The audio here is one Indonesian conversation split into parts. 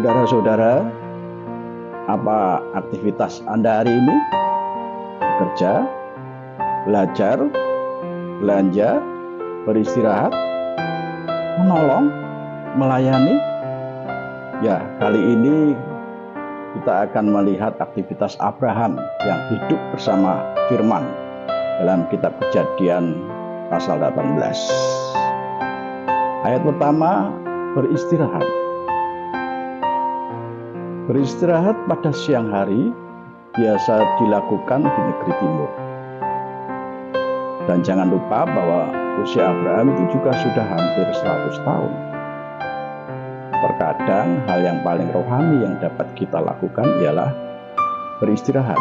Saudara-saudara, apa aktivitas Anda hari ini? Bekerja, belajar, belanja, beristirahat, menolong, melayani? Ya, kali ini kita akan melihat aktivitas Abraham yang hidup bersama Firman dalam kitab Kejadian pasal 18. Ayat pertama, beristirahat. Beristirahat pada siang hari biasa dilakukan di negeri timur. Dan jangan lupa bahwa usia Abraham itu juga sudah hampir 100 tahun. Terkadang hal yang paling rohani yang dapat kita lakukan ialah beristirahat.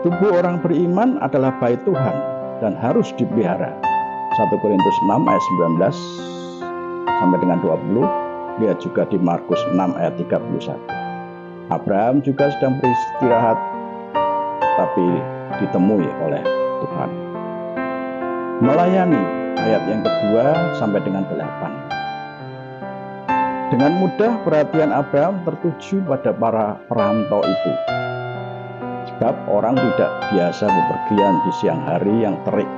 Tubuh orang beriman adalah bait Tuhan dan harus dipelihara. 1 Korintus 6 ayat 19 sampai dengan 20. Lihat juga di Markus 6 ayat 31. Abraham juga sedang beristirahat, tapi ditemui oleh Tuhan. Melayani, ayat yang kedua sampai dengan 8. Dengan mudah perhatian Abraham tertuju pada para perantau itu. Sebab orang tidak biasa bepergian di siang hari yang terik.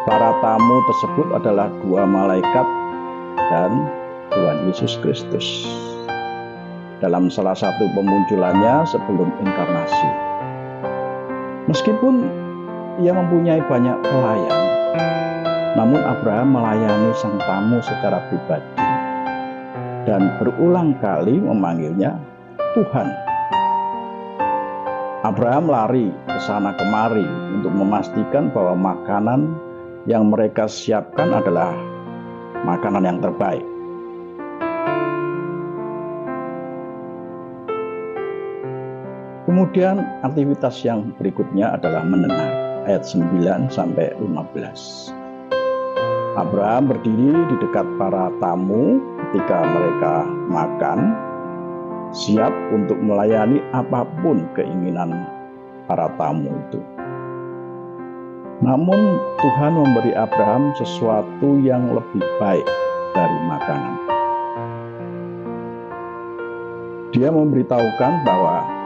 Para tamu tersebut adalah dua malaikat dan Tuhan Yesus Kristus dalam salah satu pemunculannya sebelum inkarnasi. Meskipun ia mempunyai banyak pelayan, namun Abraham melayani sang tamu secara pribadi dan berulang kali memanggilnya Tuhan. Abraham lari ke sana kemari untuk memastikan bahwa makanan yang mereka siapkan adalah makanan yang terbaik. Kemudian aktivitas yang berikutnya adalah mendengar, ayat 9 sampai 15. Abraham berdiri di dekat para tamu ketika mereka makan, siap untuk melayani apapun keinginan para tamu itu. Namun Tuhan memberi Abraham sesuatu yang lebih baik dari makanan. Dia memberitahukan bahwa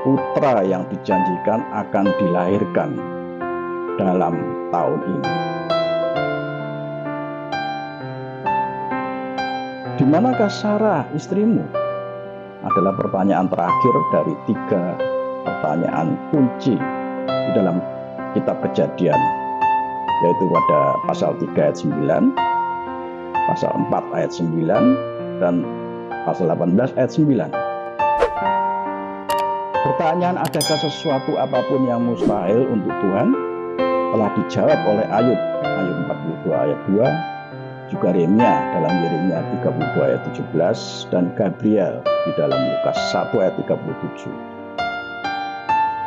putra yang dijanjikan akan dilahirkan dalam tahun ini. Di manakah Sarah istrimu? Adalah pertanyaan terakhir dari 3 pertanyaan kunci di dalam kitab Kejadian, yaitu pada pasal 3 ayat 9, pasal 4 ayat 9, dan pasal 18 ayat 9. Pertanyaan adakah sesuatu apapun yang mustahil untuk Tuhan telah dijawab oleh Ayub 42 ayat 2, juga Yeremia dalam Yeremia 32 ayat 17, dan Gabriel di dalam Lukas 1 ayat 37.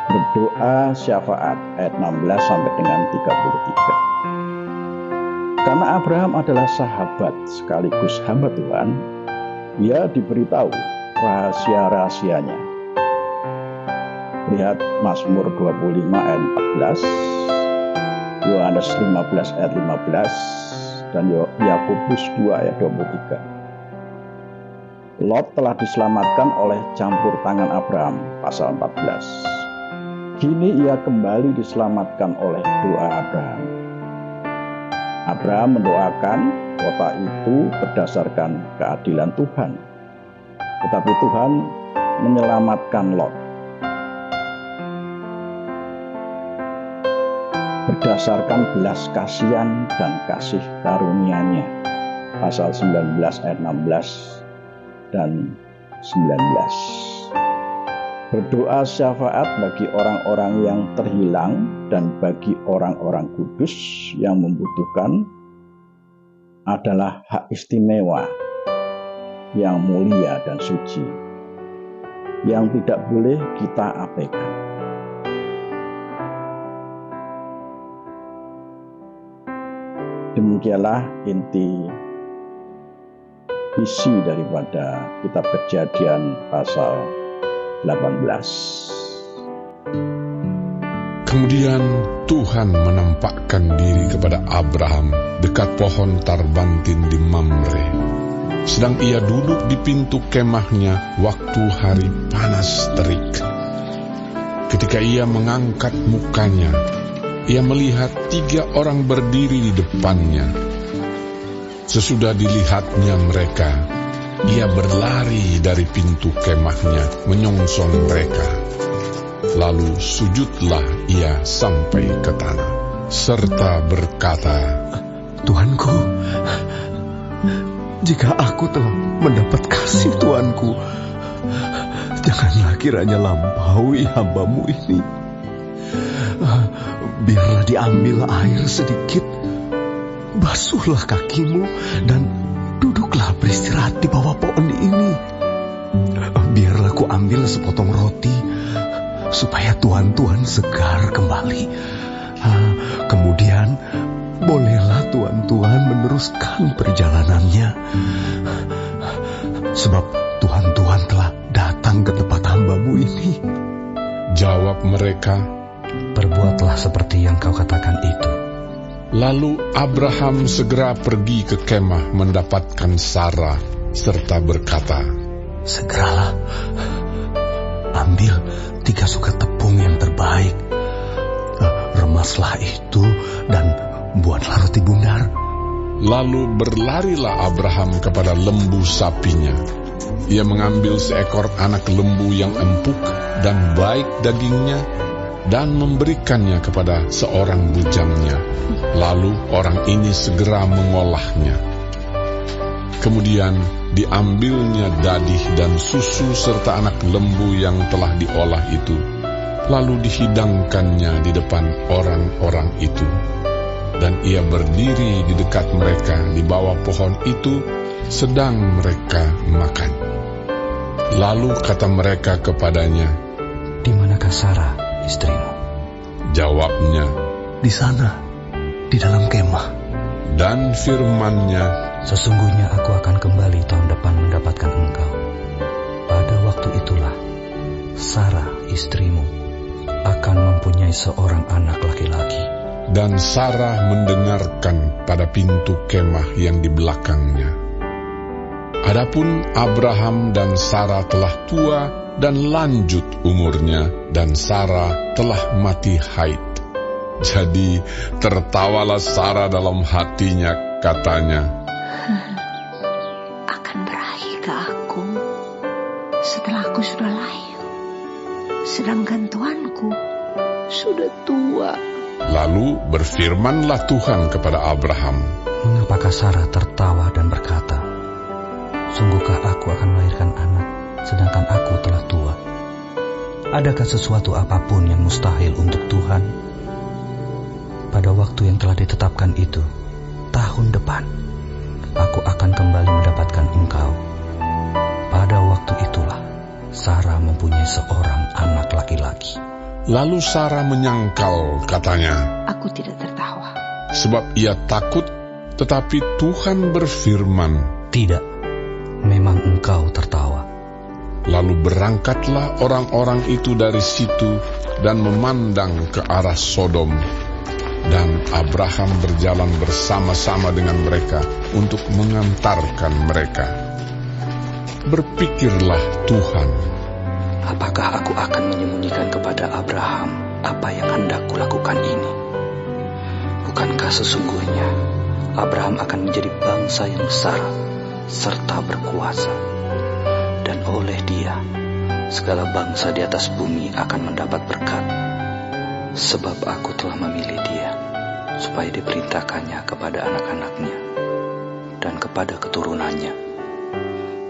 Berdoa syafaat ayat 16 sampai dengan 33. Karena Abraham adalah sahabat sekaligus hamba Tuhan, ia diberitahu rahasia-rahasianya. Lihat Mazmur 25 ayat 14, Yohanes 15 ayat 15, dan Yakobus 2 ayat 23. Lot telah diselamatkan oleh campur tangan Abraham, pasal 14. Kini ia kembali diselamatkan oleh doa Abraham. Abraham mendoakan kota itu berdasarkan keadilan Tuhan, tetapi Tuhan menyelamatkan Lot berdasarkan belas kasihan dan kasih karunia-Nya, pasal 19 ayat 16 dan 19. Berdoa syafaat bagi orang-orang yang terhilang dan bagi orang-orang kudus yang membutuhkan adalah hak istimewa yang mulia dan suci yang tidak boleh kita abaikan. Demikianlah inti isi daripada kitab Kejadian pasal 18. Kemudian Tuhan menampakkan diri kepada Abraham dekat pohon tarbantin di Mamre. sedang ia duduk di pintu kemahnya waktu hari panas terik. Ketika ia mengangkat mukanya, ia melihat 3 orang berdiri di depannya. Sesudah dilihatnya mereka, ia berlari dari pintu kemahnya menyongsong mereka. Lalu sujudlah ia sampai ke tanah, serta berkata, Tuanku, jika aku telah mendapat kasih Tuanku, janganlah kiranya lampaui hamba-Mu ini. Biarlah diambil air sedikit, basuhlah kakimu, dan duduklah beristirahat di bawah pohon ini. Biarlah ku ambil sepotong roti, supaya Tuhan segar kembali. Kemudian, bolehlah Tuhan meneruskan perjalanannya. Sebab Tuhan telah datang ke tempat hamba-Mu ini. Jawab mereka, Perbuatlah seperti yang kau katakan itu. Lalu Abraham segera pergi ke kemah mendapatkan Sarah, serta berkata, Segeralah, ambil 3 sukat tepung yang terbaik, remaslah itu, dan buatlah roti bundar. Lalu berlarilah Abraham kepada lembu sapinya. Ia mengambil seekor anak lembu yang empuk dan baik dagingnya, dan memberikannya kepada seorang bujangnya. Lalu orang ini segera mengolahnya. Kemudian diambilnya dadih dan susu serta anak lembu yang telah diolah itu, lalu dihidangkannya di depan orang-orang itu. Dan ia berdiri di dekat mereka di bawah pohon itu, sedang mereka makan. Lalu kata mereka kepadanya, Di manakah Sarah, istrimu? Jawabnya, Di sana, di dalam kemah. Dan firman-Nya, Sesungguhnya aku akan kembali tahun depan mendapatkan engkau. Pada waktu itulah, Sarah, istrimu, akan mempunyai seorang anak laki-laki. Dan Sarah mendengarkan pada pintu kemah yang di belakangnya. Adapun Abraham dan Sarah telah tua dan lanjut umurnya, dan Sarah telah mati haid. Jadi tertawalah Sarah dalam hatinya, katanya, Akan berakhir ke aku setelah aku sudah layu, sedangkan Tuanku sudah tua. Lalu berfirmanlah Tuhan kepada Abraham, Mengapakah Sarah tertawa dan berkata, Sungguhkah aku akan melahirkan anak, sedangkan aku telah tua? Adakah sesuatu apapun yang mustahil untuk Tuhan? Pada waktu yang telah ditetapkan itu, tahun depan, aku akan kembali mendapatkan engkau. Pada waktu itulah, Sarah mempunyai seorang anak laki-laki. Lalu Sarah menyangkal, katanya, Aku tidak tertawa. sebab ia takut, tetapi Tuhan berfirman, Tidak, memang engkau tertawa. Lalu berangkatlah orang-orang itu dari situ dan memandang ke arah Sodom. Dan Abraham berjalan bersama-sama dengan mereka untuk mengantarkan mereka. Berpikirlah Tuhan, Apakah aku akan menyembunyikan kepada Abraham apa yang hendak kulakukan ini? Bukankah sesungguhnya Abraham akan menjadi bangsa yang besar serta berkuasa, dan oleh dia segala bangsa di atas bumi akan mendapat berkat? Sebab aku telah memilih dia supaya diperintahkannya kepada anak-anaknya dan kepada keturunannya,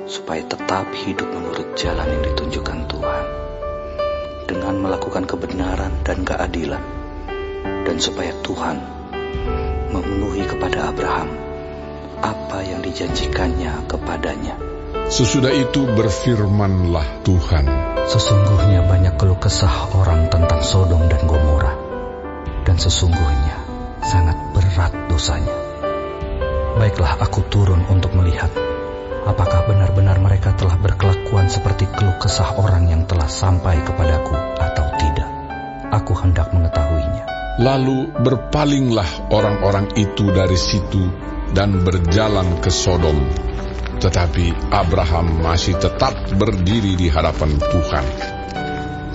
supaya tetap hidup menurut jalan yang ditunjukkan Tuhan, dengan melakukan kebenaran dan keadilan, dan supaya Tuhan memenuhi kepada Abraham apa yang dijanjikannya kepadanya. sesudah itu berfirmanlah Tuhan, Sesungguhnya banyak keluh kesah orang tentang Sodom dan Gomora, dan sesungguhnya sangat berat dosanya. Baiklah aku turun untuk melihat apakah benar-benar mereka telah berkelakuan seperti keluh kesah orang yang telah sampai kepadaku atau tidak. Aku hendak mengetahuinya. Lalu berpalinglah orang-orang itu dari situ dan berjalan ke Sodom. Tetapi Abraham masih tetap berdiri di hadapan Tuhan.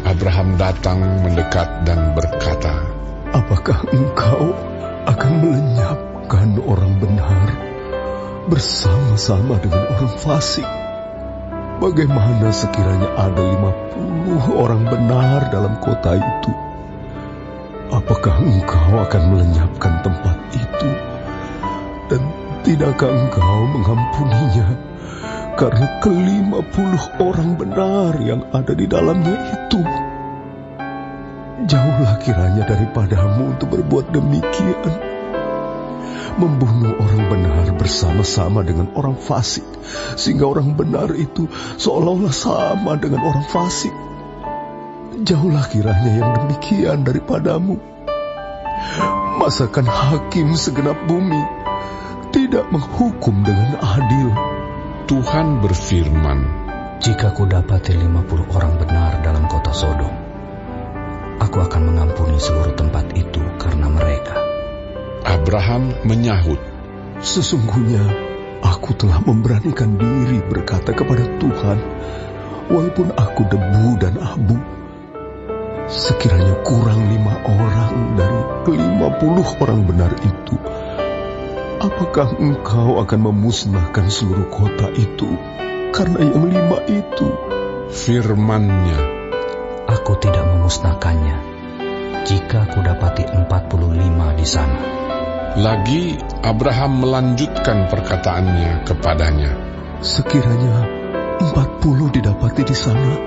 Abraham datang mendekat dan berkata, "Apakah engkau akan melenyapkan orang benar bersama-sama dengan orang fasik? Bagaimana sekiranya ada 50 orang benar dalam kota itu? Apakah engkau akan melenyapkan tempat itu? Dan tidakkah engkau mengampuninya karena ke-50 orang benar yang ada di dalamnya itu? Jauhlah kiranya daripadamu untuk berbuat demikian, membunuh orang benar bersama-sama dengan orang fasik, sehingga orang benar itu seolah-olah sama dengan orang fasik. Jauhlah kiranya yang demikian daripadamu. Masakan hakim segenap bumi tidak menghukum dengan adil?" Tuhan berfirman, Jika kudapati 50 orang benar dalam kota Sodom, aku akan mengampuni seluruh tempat itu karena mereka. Abraham menyahut, "Sesungguhnya aku telah memberanikan diri berkata kepada Tuhan, walaupun aku debu dan abu, sekiranya kurang 5 orang dari ke-50 orang benar itu, apakah engkau akan memusnahkan seluruh kota itu karena yang 5 itu?" firman-Nya, Aku tidak memusnahkannya jika kudapati 45 di sana. Lagi Abraham melanjutkan perkataannya kepadanya, "Sekiranya 40 didapati di sana?"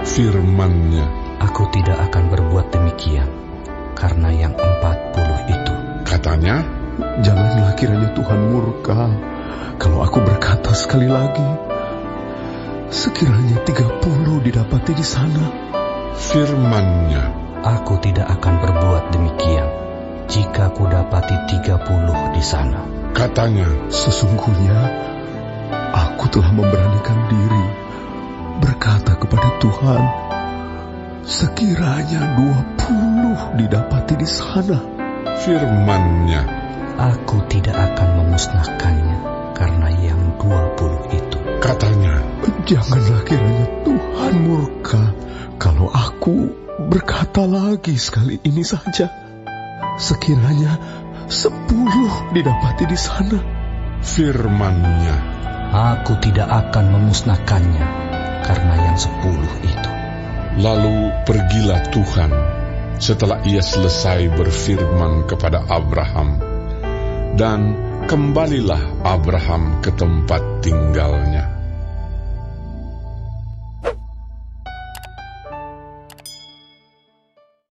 firman-Nya, Aku tidak akan berbuat demikian karena yang 40 itu. katanya, Janganlah kiranya Tuhan murka kalau aku berkata sekali lagi, "Sekiranya 30 didapati di sana." firman-Nya, Aku tidak akan berbuat demikian jika kudapati 30 di sana. katanya, "Sesungguhnya aku telah memberanikan diri berkata kepada Tuhan, sekiranya 20 didapati di sana." firman-Nya, Aku tidak akan memusnahkannya karena yang 20 itu. katanya, Janganlah kiranya Tuhan murka kalau aku berkata lagi sekali ini saja, sekiranya 10 didapati di sana. firman-Nya, Aku tidak akan memusnahkannya karena yang 10 itu. Lalu pergilah Tuhan setelah ia selesai berfirman kepada Abraham, dan kembalilah Abraham ke tempat tinggalnya.